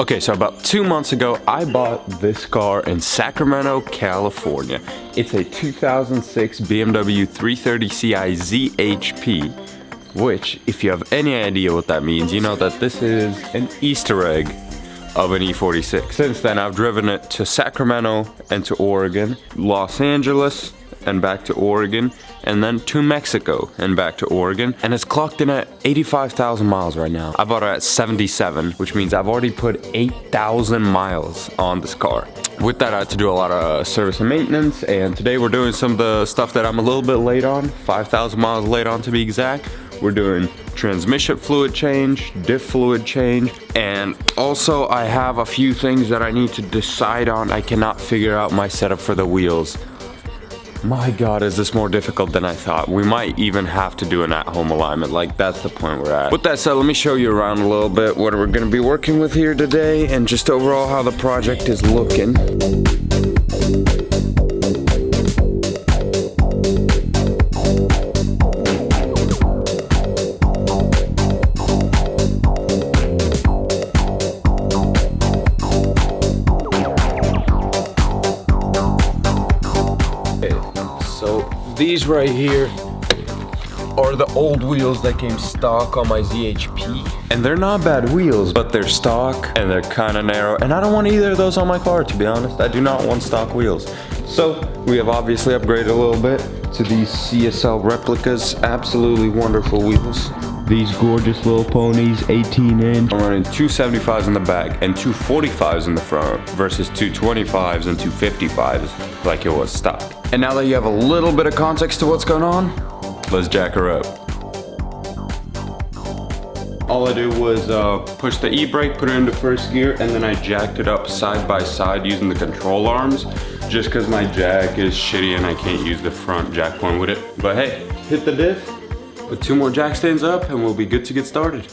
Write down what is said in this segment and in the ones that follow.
Okay, so about 2 months ago, I bought this car in Sacramento, California. It's a 2006 BMW 330ci ZHP, which, if you have any idea what that means, you know that this is an Easter egg of an E46. Since then, I've driven it to Sacramento and to Oregon, Los Angeles, and back to Oregon, and then to Mexico and back to Oregon, and it's clocked in at 85,000 miles right now. I bought it at 77, which means I've already put 8,000 miles on this car. With that, I had to do a lot of service and maintenance, and today we're doing some of the stuff that I'm a little bit late on, 5,000 miles late on to be exact. We're doing transmission fluid change, diff fluid change, and also I have a few things that I need to decide on. I cannot figure out my setup for the wheels. My God, is this more difficult than I thought. We might even have to do an at-home alignment. Like, that's the point we're at. With that said, let me show you around a little bit what we're gonna be working with here today and just overall how the project is looking. So these right here are the old wheels that came stock on my ZHP. And they're not bad wheels, but they're stock and they're kind of narrow. And I don't want either of those on my car, to be honest. I do not want stock wheels. So we have obviously upgraded a little bit to these CSL replicas. Absolutely wonderful wheels. These gorgeous little ponies, 18-inch. I'm running 275s in the back and 245s in the front versus 225s and 255s like it was stock. And now that you have a little bit of context to what's going on, let's jack her up. All I did was push the e-brake, put it into first gear, and then I jacked it up side by side using the control arms, just because my jack is shitty and I can't use the front jack point with it. But hey, hit the diff, put 2 more jack stands up, and we'll be good to get started.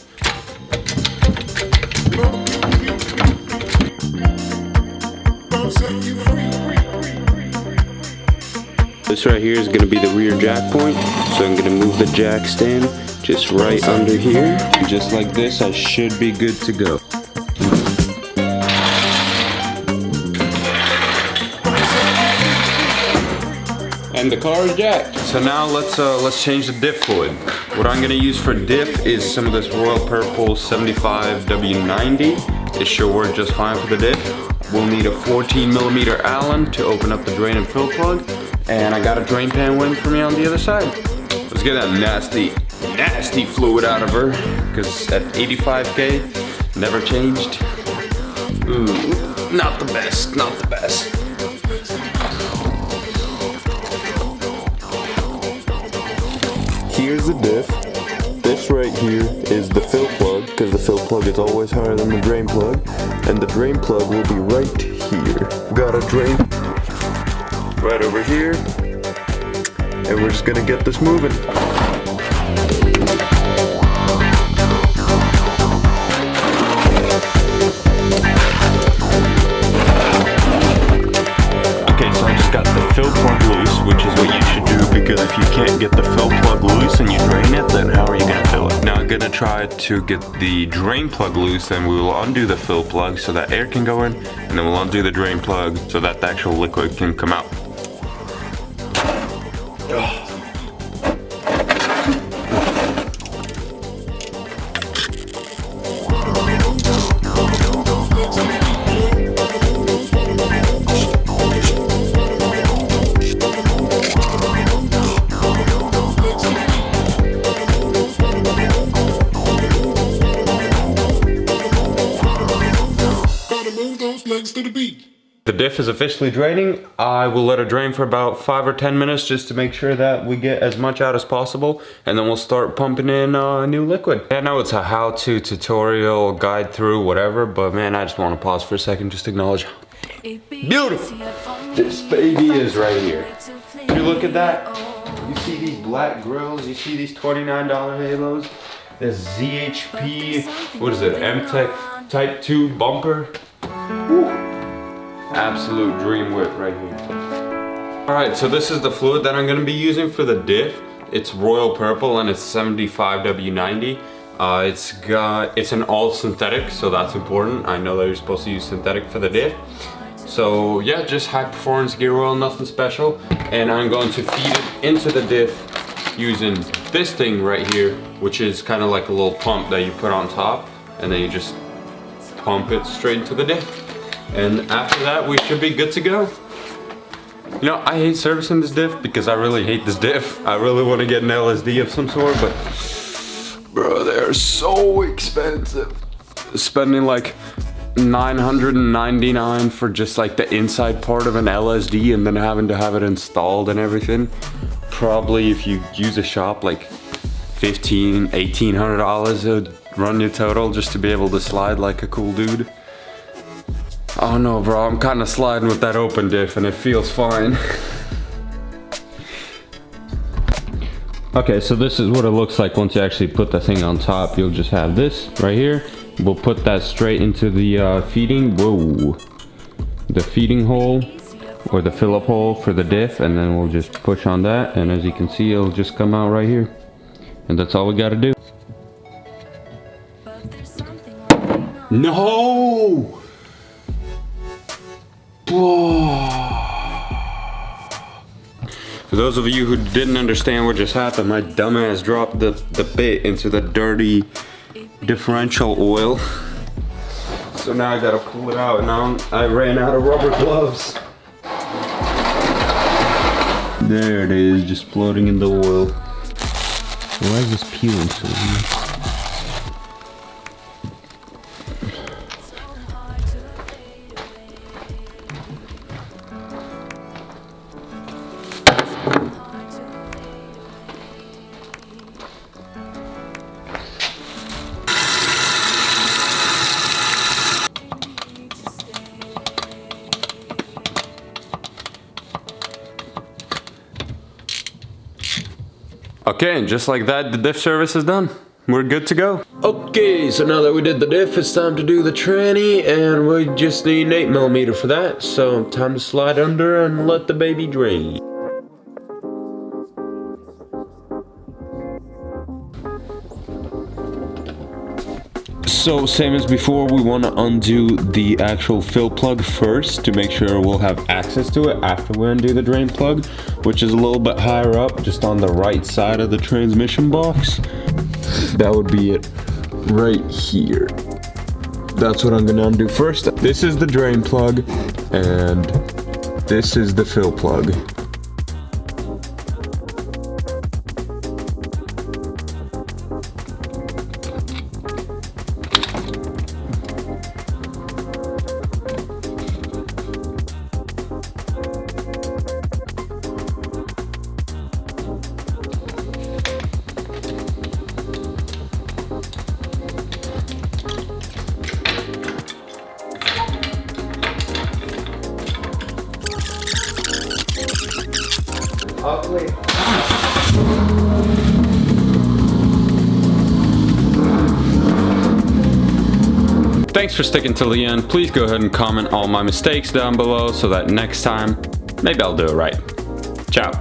This right here is going to be the rear jack point, so I'm going to move the jack stand just right under here. Just like this, I should be good to go. And the car is jacked. So now let's change the diff fluid. What I'm going to use for diff is some of this Royal Purple 75W90. It should work just fine for the diff. We'll need a 14mm Allen to open up the drain and fill plug. And I got a drain pan waiting for me on the other side. Let's get that nasty fluid out of her, because at 85K, never changed. Ooh, not the best, not the best. Here's the diff. This right here is the fill plug, because the fill plug is always higher than the drain plug, and the drain plug will be right here. Got a drain right over here, and we're just gonna get this moving. Okay, so I just got the fill plug loose, which is what you should do, because if you can't get the fill plug loose and you drain it, then how are you gonna fill it? Now I'm gonna try to get the drain plug loose, and we will undo the fill plug so that air can go in, and then we'll undo the drain plug so that the actual liquid can come out. The diff is officially draining. I will let it drain for about 5 or 10 minutes just to make sure that we get as much out as possible, and then we'll start pumping in new liquid. I know it's a how-to tutorial, guide through, whatever, but man, I just want to pause for a second, just acknowledge how beautiful this baby is right here. If you look at that, you see these black grills, you see these $29 halos, this ZHP, what is it, Intake Type 2 bumper. Woo. Absolute dream whip right here. Alright, so this is the fluid that I'm going to be using for the diff. It's Royal Purple and it's 75W90. It's an all synthetic, so that's important. I know that you're supposed to use synthetic for the diff. So yeah, just high performance gear oil, nothing special. And I'm going to feed it into the diff using this thing right here, which is kind of like a little pump that you put on top, and then you just pump it straight into the diff. And after that, we should be good to go. You know, I hate servicing this diff because I really hate this diff. I really want to get an LSD of some sort, but bro, they're so expensive. Spending like $999 for just like the inside part of an LSD and then having to have it installed and everything. Probably if you use a shop, like $1,500, $1,800 it would run your total just to be able to slide like a cool dude. Oh no, bro, I'm kind of sliding with that open diff and it feels fine. Okay, so this is what it looks like once you actually put the thing on top. You'll just have this right here. We'll put that straight into the feeding, the feeding hole or the fill-up hole for the diff, and then we'll just push on that, and as you can see, it'll just come out right here. And that's all we gotta do. No! For those of you who didn't understand what just happened, my dumbass dropped the bit into the dirty differential oil. So now I gotta pull it out. Now I ran out of rubber gloves. There it is, just floating in the oil. Why is this peeling so much? Okay, and just like that, the diff service is done. We're good to go. Okay, so now that we did the diff, it's time to do the tranny, and we just need an 8mm for that. So time to slide under and let the baby drain. So same as before, we want to undo the actual fill plug first to make sure we'll have access to it after we undo the drain plug, which is a little bit higher up, just on the right side of the transmission box. That would be it right here. That's what I'm gonna undo first. This is the drain plug and this is the fill plug. Ugly. Thanks for sticking till the end. Please go ahead and comment all my mistakes down below so that next time, maybe I'll do it right. Ciao.